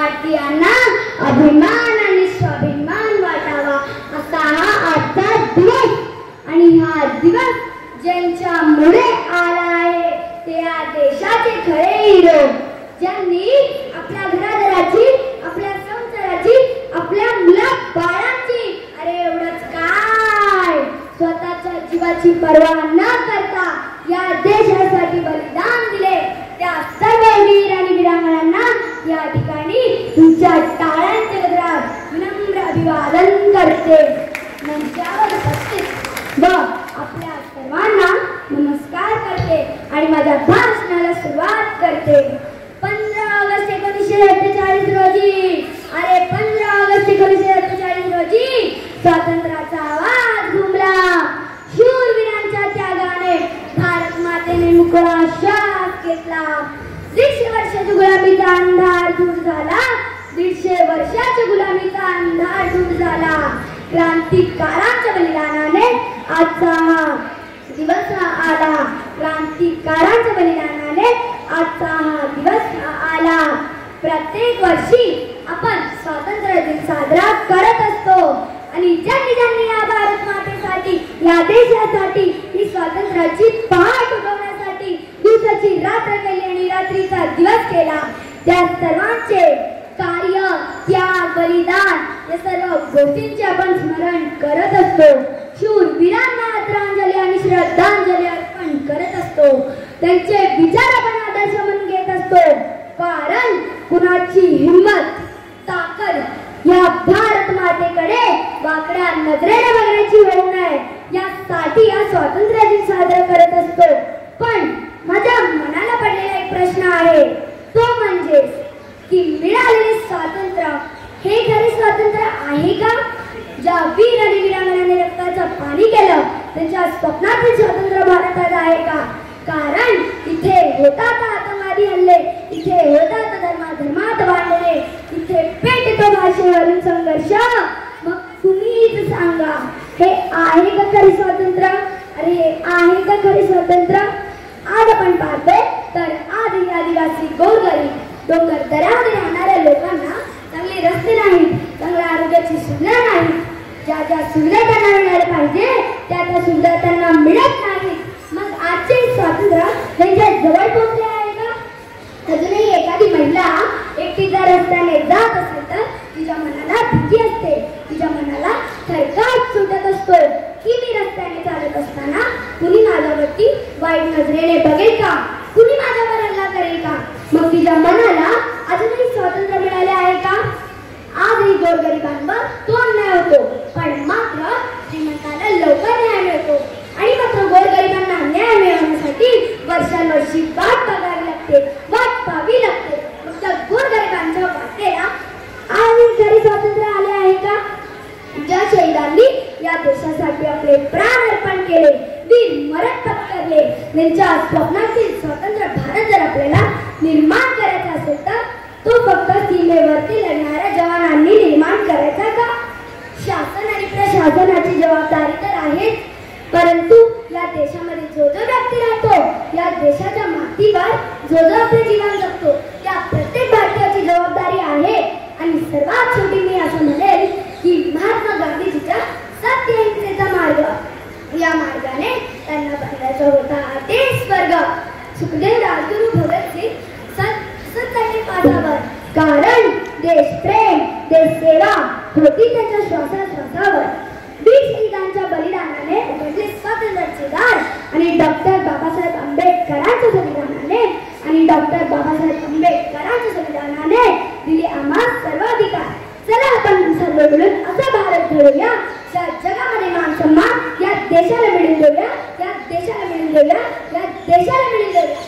भारतीयांना अभिमान आणि स्वाभिमान वाटावा असा हा आजचा दिवस। आणि हा दिवस ज्यांच्यामुळे आला आहे ते या देशाचे खरे हिरो, ज्यांनी आपल्या घरादाराची, आपल्या संसाराची, आपल्या मुला बाळांची, अरे एवढंच काय, स्वतःच्या जीवाची पर्वा न करता या देशासाठी बलिदान दिले त्या सर्व वीर आणि वीरांगणांना या ठिकाणी तुमच्या टाळ्यांच्या गजरात विनम्र अभिवादन करते। मंचावर उपस्थित व आपल्या सर्वांना नमस्कार करते आणि माझ्या भाषणाला सुरुवात करते। 15 ऑगस्ट 1947 रोजी, अरे 15 ऑगस्ट 1947 रोजी स्वातंत्र्याचा आवाज घुमला। शूरवीरांच्या त्यागाने भारत मातेने मोकळा श्वास घेतला। 150 वर्षाच्या गुलामीचा अंधार दूर झाला, 150 वर्षाच्या गुलामीचा अंधार दूर झाला। क्रांतिकारांच्या बलिदानाने आजचा हा दिवस आला, क्रांतिकारांच्या बलिदानाने आजचा हा दिवस आला। प्रत्येक वर्षी आपण स्वातंत्र्य दिन साजरा करत असतो आणि ज्यांनी ज्यांनी या भारत मातेसाठी, या देशासाठी ही स्वातंत्र्याची पहाट उठवण्यासाठी दिवसाची रात्र केली आणि रात्रीचा दिवस केला, त्या सर्वांचे कार्य, त्याग, बलिदान या सर्व गोष्टींचे आपण स्मरण करत असतो। शूरवीरांना आदरांजली आणि श्रद्धांजली अर्पण करत असतो, त्यांचे विचार आपण आदर्श म्हणून घेत असतो, कारण कुणाची हिम्मत, ताकद या भारत मातेकडे वाकड्या नजरेने बघण्याची होऊ नये यासाठी हा स्वातंत्र्य दिन साजरा करत असतो। पण माझ्या मनाला पडलेला एक प्रश्न आहे, तो म्हणजे की मिळालेले स्वातंत्र्य हे खरे स्वातंत्र्य आहे का? ज्या वीर आणि वीरांगणाने रक्ताचं पाणी केलं त्यांच्या स्वप्नातील स्वातंत्र्य भारतात आहे का? कारण इथे होतात आतंकवादी हल्ले, इथे होतात धर्मात भांडणे, इथे पेटतो भाषेवरून संघर्ष। मग तुम्हीच सांगा, हे आहे का खरे स्वातंत्र्य? अरे हे आहे का खरे स्वातंत्र्य? आज आपण पाहतोय तर आज आदिवासी, गोरगरीब, डोंगर दऱ्यामध्ये राहणाऱ्या लोकांना चांगले रस्ते नाहीत, चांगल्या आरोग्याची सुविधा नाही, ज्या ज्या सुविधा त्यांना मिळायला पाहिजे त्या त्या सुविधा त्यांना मिळत नाही। मग आजचे स्वातंत्र्य त्यांच्या जवळ पोहोचले आहे का? अजूनही एखादी महिला एकटी जर रस्त्याने जात असेल तर तिच्या मनाला भीती असते, तिच्या मनाला थरकाप सुटत असतो की मी रस्त्याने चालत असताना कुणी माझ्यावरती वाईट नजरेने बघेल का, कुणी माझ्यावर हल्ला करेल का? मग तिच्या मनाला अजूनही स्वातंत्र्य मिळाले आहे का? आजही गोरगरिबांवर तो अन्याय होतो, पण मात्र श्रीमंतांना लवकर न्याय मिळतो आणि मात्र गोरगरिबांना न्याय मिळवण्यासाठी वर्षानुवर्षी वाट बघावी लागते, वाट पाहावी लागते। मग त्या गोरगरिबांच्या वाटेला आजही खरे स्वातंत्र्य आले आहे का? ज्या शहीदांनी या देशासाठी आपले प्राण अर्पण केले, वीर मरण पत्करले, त्यांच्या स्वप्नातील स्वतंत्र भारत जर आपल्याला निर्माण करायचा असेल तर तो फक्त सीमेवरती लढणाऱ्या जवानांनी निर्माण करायचा का? शासन आणि प्रशासनाची जबाबदारी तर आहेच, परंतु या देशामध्ये जो जो व्यक्ती राहतो, या देशाच्या मातीवर जो जो आपले जीवन जगतो, त्या प्रत्येक भारतीयाची जबाबदारी आहे। आणि सर्वात शेवटी मी असं म्हणेल की महात्मा गांधीजीच्या सत्य अहिंसेचा मार्ग, या मार्गाने त्यांना बघायचा होता ते स्वर्ग। सुखदेव, राजगुरू, भगतसिंग सत्याचे पासावर, कारण देशप्रेम, देशसेवा होती त्यांच्या श्वासाश्वासावर। 20 शहीदांच्या बलिदानाने उघडले स्वातंत्र्याचे दार आणि डॉक्टर बाबासाहेब आंबेडकरांच्या संविधानाने, आणि डॉक्टर बाबासाहेब आंबेडकरांच्या संविधानाने दिले आम्हा सर्वाधिकार। चला आपण सर्व मिळून असा भारत घडवूया, या जगामध्ये मान सन्मान या देशाला मिळवून देऊया, या देशाला मिळवून देऊया, या देशाला मिळवून देऊया।